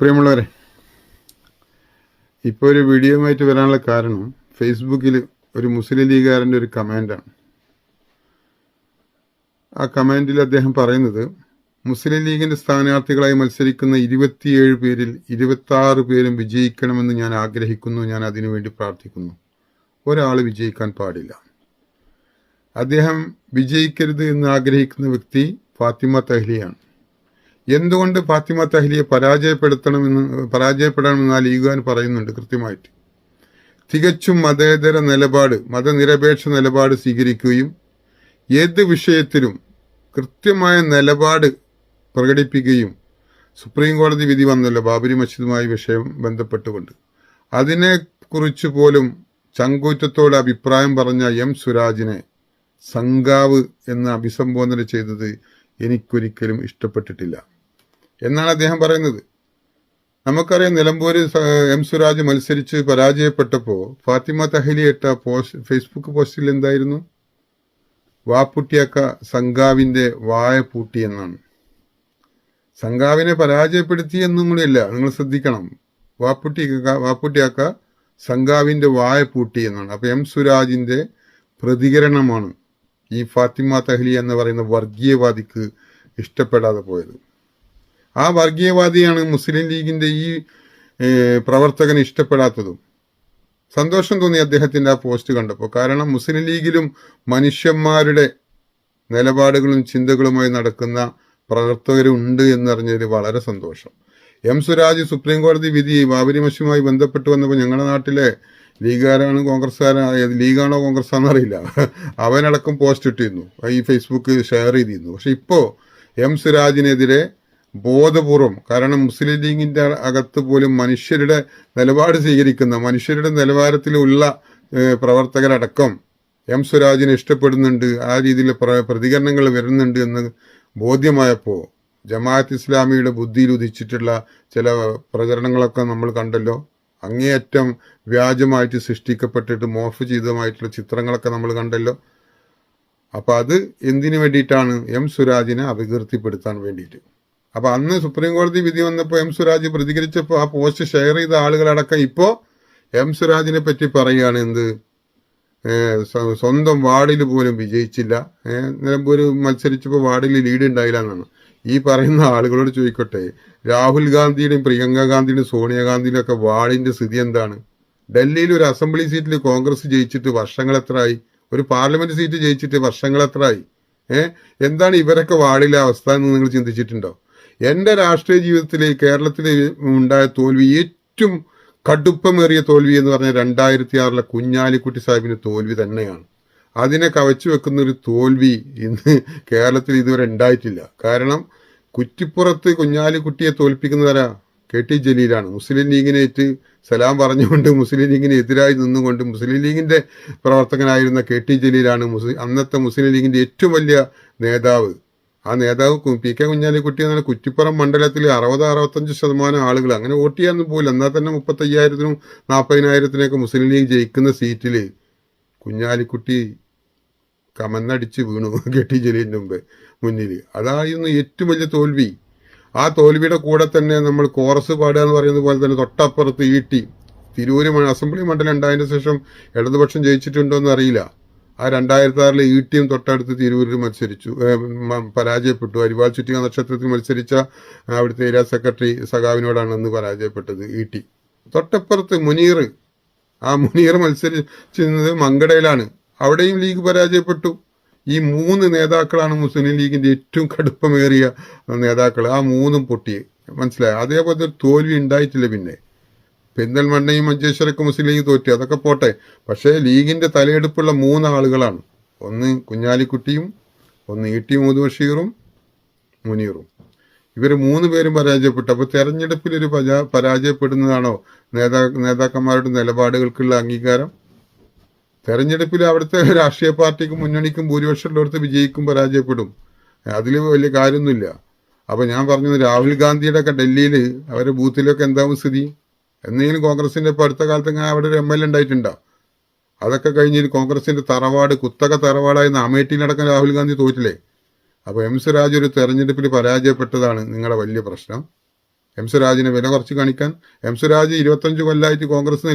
പ്രിയമുള്ളവരെ, ഇപ്പോൾ ഒരു വീഡിയോയുമായിട്ട് വരാനുള്ള കാരണം ഫേസ്ബുക്കിൽ ഒരു മുസ്ലിം ലീഗുകാരൻ്റെ ഒരു കമൻ്റാണ്. ആ കമൻറ്റിൽ അദ്ദേഹം പറയുന്നത്, മുസ്ലിം ലീഗിൻ്റെ സ്ഥാനാർത്ഥികളായി മത്സരിക്കുന്ന 27 പേരിൽ 26 പേരും വിജയിക്കണമെന്ന് ഞാൻ ആഗ്രഹിക്കുന്നു. ഞാൻ അതിനുവേണ്ടി പ്രാർത്ഥിക്കുന്നു. ഒരാൾ വിജയിക്കാൻ പാടില്ല. അദ്ദേഹം വിജയിക്കരുത് എന്ന് ആഗ്രഹിക്കുന്ന വ്യക്തി ഫാത്തിമ തഹ്ലിയാണ്. എന്തുകൊണ്ട് ഫാത്തിമ തഹ്ലിയെ പരാജയപ്പെടണമെന്ന് ആ ലീഗുകാരൻ പറയുന്നുണ്ട് കൃത്യമായിട്ട്. തികച്ചും മതേതര നിലപാട്, മതനിരപേക്ഷ നിലപാട് സ്വീകരിക്കുകയും ഏത് വിഷയത്തിലും കൃത്യമായ നിലപാട് പ്രകടിപ്പിക്കുകയും, സുപ്രീം കോടതി വിധി വന്നല്ലോ ബാബരി മസ്ജിദുമായി വിഷയം ബന്ധപ്പെട്ടുകൊണ്ട്, അതിനെക്കുറിച്ച് പോലും ചങ്കൂറ്റത്തോടെ അഭിപ്രായം പറഞ്ഞ എം സുരാജിനെ സംഘാവ് എന്ന് അഭിസംബോധന ചെയ്തത് എനിക്കൊരിക്കലും ഇഷ്ടപ്പെട്ടിട്ടില്ല എന്നാണ് അദ്ദേഹം പറയുന്നത്. നമുക്കറിയാം, നിലമ്പൂര് എം സുരാജ് മത്സരിച്ച് പരാജയപ്പെട്ടപ്പോൾ ഫാത്തിമ തഹ്ലി ഇട്ട ഫേസ്ബുക്ക് പോസ്റ്റിൽ എന്തായിരുന്നു? വാപ്പുട്ടിയാക്ക സംഘാവിന്റെ വായ പൂട്ടി എന്നാണ്. സംഘാവിനെ പരാജയപ്പെടുത്തി എന്നും കൂടിയല്ല, നിങ്ങൾ ശ്രദ്ധിക്കണം. വാപ്പുട്ടിയാക്ക സംഘാവിന്റെ വായ പൂട്ടി എന്നാണ്. അപ്പൊ എം സുരാജിന്റെ പ്രതികരണമാണ് ഈ ഫാത്തിമ തഹ്ലി എന്ന് പറയുന്ന വർഗീയവാദിക്ക് ഇഷ്ടപ്പെടാതെ പോയത്. ആ വർഗീയവാദിയാണ് മുസ്ലിം ലീഗിന്റെ ഈ പ്രവർത്തകന് ഇഷ്ടപ്പെടാത്തതും. സന്തോഷം തോന്നി അദ്ദേഹത്തിന്റെ ആ പോസ്റ്റ് കണ്ടപ്പോൾ. കാരണം മുസ്ലിം ലീഗിലും മനുഷ്യന്മാരുടെ നിലപാടുകളും ചിന്തകളുമായി നടക്കുന്ന പ്രവർത്തകരുണ്ട് എന്നറിഞ്ഞതിൽ വളരെ സന്തോഷം. എം സുരാജ് സുപ്രീം കോടതി വിധി ബാബരി മസ്ജിദുമായി ബന്ധപ്പെട്ട് വന്നപ്പോൾ ഞങ്ങളുടെ നാട്ടിലെ ലീഗുകാരാണ് ലീഗാണോ കോൺഗ്രസ്സാണോ അറിയില്ല, അവനടക്കം പോസ്റ്റ് ഇട്ടിരുന്നു, ഈ ഫേസ്ബുക്ക് ഷെയർ ചെയ്തിരുന്നു. പക്ഷെ ഇപ്പോൾ എം സുരാജിനെതിരെ ബോധപൂർവം, കാരണം മുസ്ലിം ലീഗിന്റെ അകത്ത് പോലും മനുഷ്യരുടെ നിലപാട് സ്വീകരിക്കുന്ന, മനുഷ്യരുടെ നിലവാരത്തിലുള്ള പ്രവർത്തകരടക്കം എം സുരാജിനെ ഇഷ്ടപ്പെടുന്നുണ്ട്, ആ രീതിയിലുള്ള പ്രതികരണങ്ങൾ വരുന്നുണ്ട് എന്ന് ബോധ്യമായപ്പോൾ ജമാഅത്ത് ഇസ്ലാമിയുടെ ബുദ്ധിയിൽ ഉദിച്ചിട്ടുള്ള ചില പ്രചരണങ്ങളൊക്കെ നമ്മൾ കണ്ടല്ലോ. അങ്ങേയറ്റം വ്യാജമായിട്ട് സൃഷ്ടിക്കപ്പെട്ടിട്ട് മോർഫ് ചെയ്തതുമായിട്ടുള്ള ചിത്രങ്ങളൊക്കെ നമ്മൾ കണ്ടല്ലോ. അപ്പൊ അത് എന്തിനു വേണ്ടിയിട്ടാണ്? എം സുരാജിനെ അപകീർത്തിപ്പെടുത്താൻ വേണ്ടിയിട്ട്. അപ്പൊ അന്ന് സുപ്രീം കോടതി വിധി വന്നപ്പോൾ എം സുരാജ് പ്രതികരിച്ചപ്പോൾ ആ പോസ്റ്റ് ഷെയർ ചെയ്ത ആളുകളടക്കം ഇപ്പോൾ എം സുരാജിനെ പറ്റി പറയുകയാണ്. എന്ത്, സ്വന്തം വാർഡിൽ പോലും വിജയിച്ചില്ല, നിലമ്പൂര് മത്സരിച്ചപ്പോൾ വാർഡിൽ ലീഡ് ഉണ്ടായില്ല എന്നാണ്. ഈ പറയുന്ന ആളുകളോട് ചോദിക്കട്ടെ, രാഹുൽ ഗാന്ധിയുടെയും പ്രിയങ്ക ഗാന്ധിയുടെയും സോണിയാഗാന്ധിയുടെ ഒക്കെ വാർഡിന്റെ സ്ഥിതി എന്താണ്? ഡൽഹിയിൽ ഒരു അസംബ്ലി സീറ്റിൽ കോൺഗ്രസ് ജയിച്ചിട്ട് വർഷങ്ങൾ എത്രയായി? ഒരു പാർലമെന്റ് സീറ്റ് ജയിച്ചിട്ട് വർഷങ്ങൾ എത്രയായി? എന്താണ് ഇവരൊക്കെ വാർഡിലെ അവസ്ഥ എന്ന് നിങ്ങൾ ചിന്തിച്ചിട്ടുണ്ടോ? എന്റെ രാഷ്ട്രീയ ജീവിതത്തിൽ കേരളത്തിൽ ഉണ്ടായ തോൽവി, ഏറ്റവും കടുപ്പമേറിയ തോൽവി എന്ന് പറഞ്ഞാൽ 2006 കുഞ്ഞാലിക്കുട്ടി സാഹിബിന്റെ തോൽവി തന്നെയാണ്. അതിനെ കവച്ചു വെക്കുന്ന ഒരു തോൽവി ഇന്ന് കേരളത്തിൽ ഇതുവരെ ഉണ്ടായിട്ടില്ല. കാരണം കുറ്റിപ്പുറത്ത് കുഞ്ഞാലിക്കുട്ടിയെ തോൽപ്പിക്കുന്നവരാ KT ജലീലാണ്. മുസ്ലിം ലീഗിനേറ്റ് സലാം പറഞ്ഞുകൊണ്ട്, മുസ്ലിം ലീഗിന് എതിരായി നിന്നുകൊണ്ട് മുസ്ലിം ലീഗിന്റെ പ്രവർത്തകനായിരുന്ന KT ജലീലാണ് അന്നത്തെ മുസ്ലിം ലീഗിന്റെ ഏറ്റവും വലിയ നേതാവ്. ആ നേതാവ് PK കുഞ്ഞാലിക്കുട്ടി എന്നാൽ കുറ്റിപ്പുറം മണ്ഡലത്തിൽ 60-65% ആളുകൾ അങ്ങനെ വോട്ട് ചെയ്യാനൊന്നും പോലും. എന്നാൽ തന്നെ 35,000-നും 40,000-ത്തിനൊക്കെ മുസ്ലിം ലീഗ് ജയിക്കുന്ന സീറ്റിൽ കുഞ്ഞാലിക്കുട്ടി കമന്നടിച്ച് വീണു KT ജലീലിന്റെ മുന്നിൽ. അതായിരുന്നു ഏറ്റവും വലിയ തോൽവി. ആ തോൽവിയുടെ കൂടെ തന്നെ നമ്മൾ കോറസ് പാടുക എന്ന് പറയുന്നത് പോലെ തന്നെ തൊട്ടപ്പുറത്ത് ഈട്ടി തിരൂര് അസംബ്ലി മണ്ഡലം ഉണ്ടായതിനു ശേഷം ഇടതുപക്ഷം ജയിച്ചിട്ടുണ്ടോ എന്ന് അറിയില്ല. ആ 2006 ഈട്ടിയും തൊട്ടടുത്ത് തിരൂരിൽ മത്സരിച്ചു, പരാജയപ്പെട്ടു. അരിവാൾ ചുറ്റിക നക്ഷത്രത്തിൽ മത്സരിച്ച അവിടുത്തെ ഏരിയ സെക്രട്ടറി സഖാവിനോടാണ് അന്ന് പരാജയപ്പെട്ടത് ഈട്ടി. തൊട്ടപ്പുറത്ത് മുനീർ, ആ മുനീർ മത്സരിച്ചിരുന്നത് മങ്കടയിലാണ്, അവിടെയും ലീഗ് പരാജയപ്പെട്ടു. ഈ 3 നേതാക്കളാണ് മുസ്ലിം ലീഗിന്റെ ഏറ്റവും കടുപ്പമേറിയ നേതാക്കൾ. ആ 3ഉം പൊട്ടി, മനസ്സിലായി. അതേപോലെ തോൽവി ഉണ്ടായിട്ടില്ല. പിന്നെ പെരിന്തൽമണ്ണയും മഞ്ചേശ്വരൊക്കെ മുസ്ലിം ലീഗ് തോറ്റി, അതൊക്കെ പോട്ടെ. പക്ഷേ ലീഗിന്റെ തലയെടുപ്പുള്ള 3 ആളുകളാണ്. ഒന്ന് കുഞ്ഞാലിക്കുട്ടിയും, ഒന്ന് ET മുഹമ്മദ് ബഷീറും, മുനീറും. ഇവർ 3 പേരും പരാജയപ്പെട്ടു. അപ്പൊ തെരഞ്ഞെടുപ്പിൽ ഒരു പരാജയപ്പെടുന്നതാണോ നേതാക്കന്മാരുടെ നിലപാടുകൾക്കുള്ള അംഗീകാരം? തെരഞ്ഞെടുപ്പിൽ അവിടുത്തെ രാഷ്ട്രീയ പാർട്ടിക്കും മുന്നണിക്കും ഭൂരിപക്ഷം ഉള്ളിടത്ത് വിജയിക്കും, പരാജയപ്പെടും. അതിൽ വലിയ കാര്യമൊന്നുമില്ല. അപ്പൊ ഞാൻ പറഞ്ഞത്, രാഹുൽ ഗാന്ധിയുടെ ഒക്കെ ഡൽഹിയിൽ അവരുടെ ബൂത്തിലൊക്കെ എന്താവും സ്ഥിതി? എന്തെങ്കിലും കോൺഗ്രസിന്റെ ഇപ്പൊ അടുത്ത കാലത്ത് ഇങ്ങനെ അവിടെ ഒരു MLA ഉണ്ടായിട്ടുണ്ടോ? അതൊക്കെ കഴിഞ്ഞ് കോൺഗ്രസിന്റെ തറവാട്, കുത്തക തറവാടായിരുന്ന അമേഠിയിലടക്കം രാഹുൽ ഗാന്ധി തോറ്റില്ലേ? അപ്പൊ എം സുരാജ് ഒരു തെരഞ്ഞെടുപ്പിൽ പരാജയപ്പെട്ടതാണ് നിങ്ങളുടെ വലിയ പ്രശ്നം. എം സ്വരാജിനെ വില കുറച്ച് കാണിക്കാൻ. എം സ്വരാജ് 25 കൊല്ലമായിട്ട് കോൺഗ്രസ്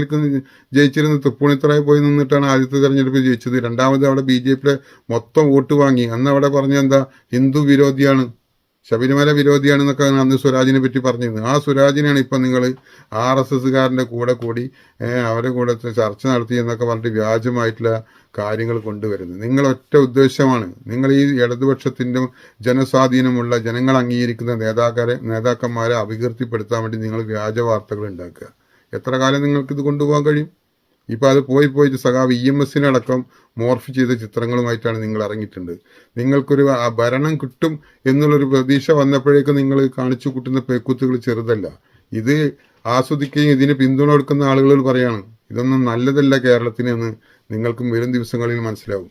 ജയിച്ചിരുന്ന തൃപ്പൂണിത്തറയിൽ പോയി നിന്നിട്ടാണ് ആദ്യത്തെ തെരഞ്ഞെടുപ്പ് ജയിച്ചത്. രണ്ടാമത് അവിടെ BJP മൊത്തം വോട്ട് വാങ്ങി. അന്ന് അവിടെ പറഞ്ഞ എന്താ, ഹിന്ദു വിരോധിയാണ്, ശബരിമല വിരോധിയാണെന്നൊക്കെ അന്ന് സ്വരാജിനെ പറ്റി പറഞ്ഞിരുന്നു. ആ സ്വരാജിനെയാണ് ഇപ്പം നിങ്ങൾ RSSകാരൻ്റെ കൂടെ കൂടി അവരെ കൂടെ ചർച്ച നടത്തി എന്നൊക്കെ പറഞ്ഞിട്ട് വ്യാജമായിട്ടുള്ള കാര്യങ്ങൾ കൊണ്ടുവരുന്നത്. നിങ്ങൾ ഒറ്റ ഉദ്ദേശമാണ്, നിങ്ങൾ ഈ ഇടതുപക്ഷത്തിൻ്റെ ജനസ്വാധീനമുള്ള ജനങ്ങൾ അംഗീകരിക്കുന്ന നേതാക്കന്മാരെ അപകീർത്തിപ്പെടുത്താൻ വേണ്ടി നിങ്ങൾ വ്യാജ വാർത്തകൾ ഉണ്ടാക്കുക. എത്ര കാലം നിങ്ങൾക്ക് ഇത് കൊണ്ടുപോകാൻ കഴിയും? ഇപ്പം അത് പോയിട്ട് സഖാവ് EMSനടക്കം മോർഫ് ചെയ്ത ചിത്രങ്ങളുമായിട്ടാണ് നിങ്ങൾ ഇറങ്ങിയിട്ടുണ്ട്. നിങ്ങൾക്കൊരു ഭരണം കിട്ടും എന്നുള്ളൊരു പ്രതീക്ഷ വന്നപ്പോഴേക്കും നിങ്ങൾ കാണിച്ചു കൂട്ടുന്ന പേക്കൂത്തുകൾ ചെറുതല്ല. ഇത് ആസ്വദിക്കുകയും ഇതിന് പിന്തുണ കൊടുക്കുന്ന ആളുകളോട് പറയാണ്, ഇതൊന്നും നല്ലതല്ല കേരളത്തിന് എന്ന് നിങ്ങൾക്ക് വരും ദിവസങ്ങളിൽ മനസ്സിലാവും.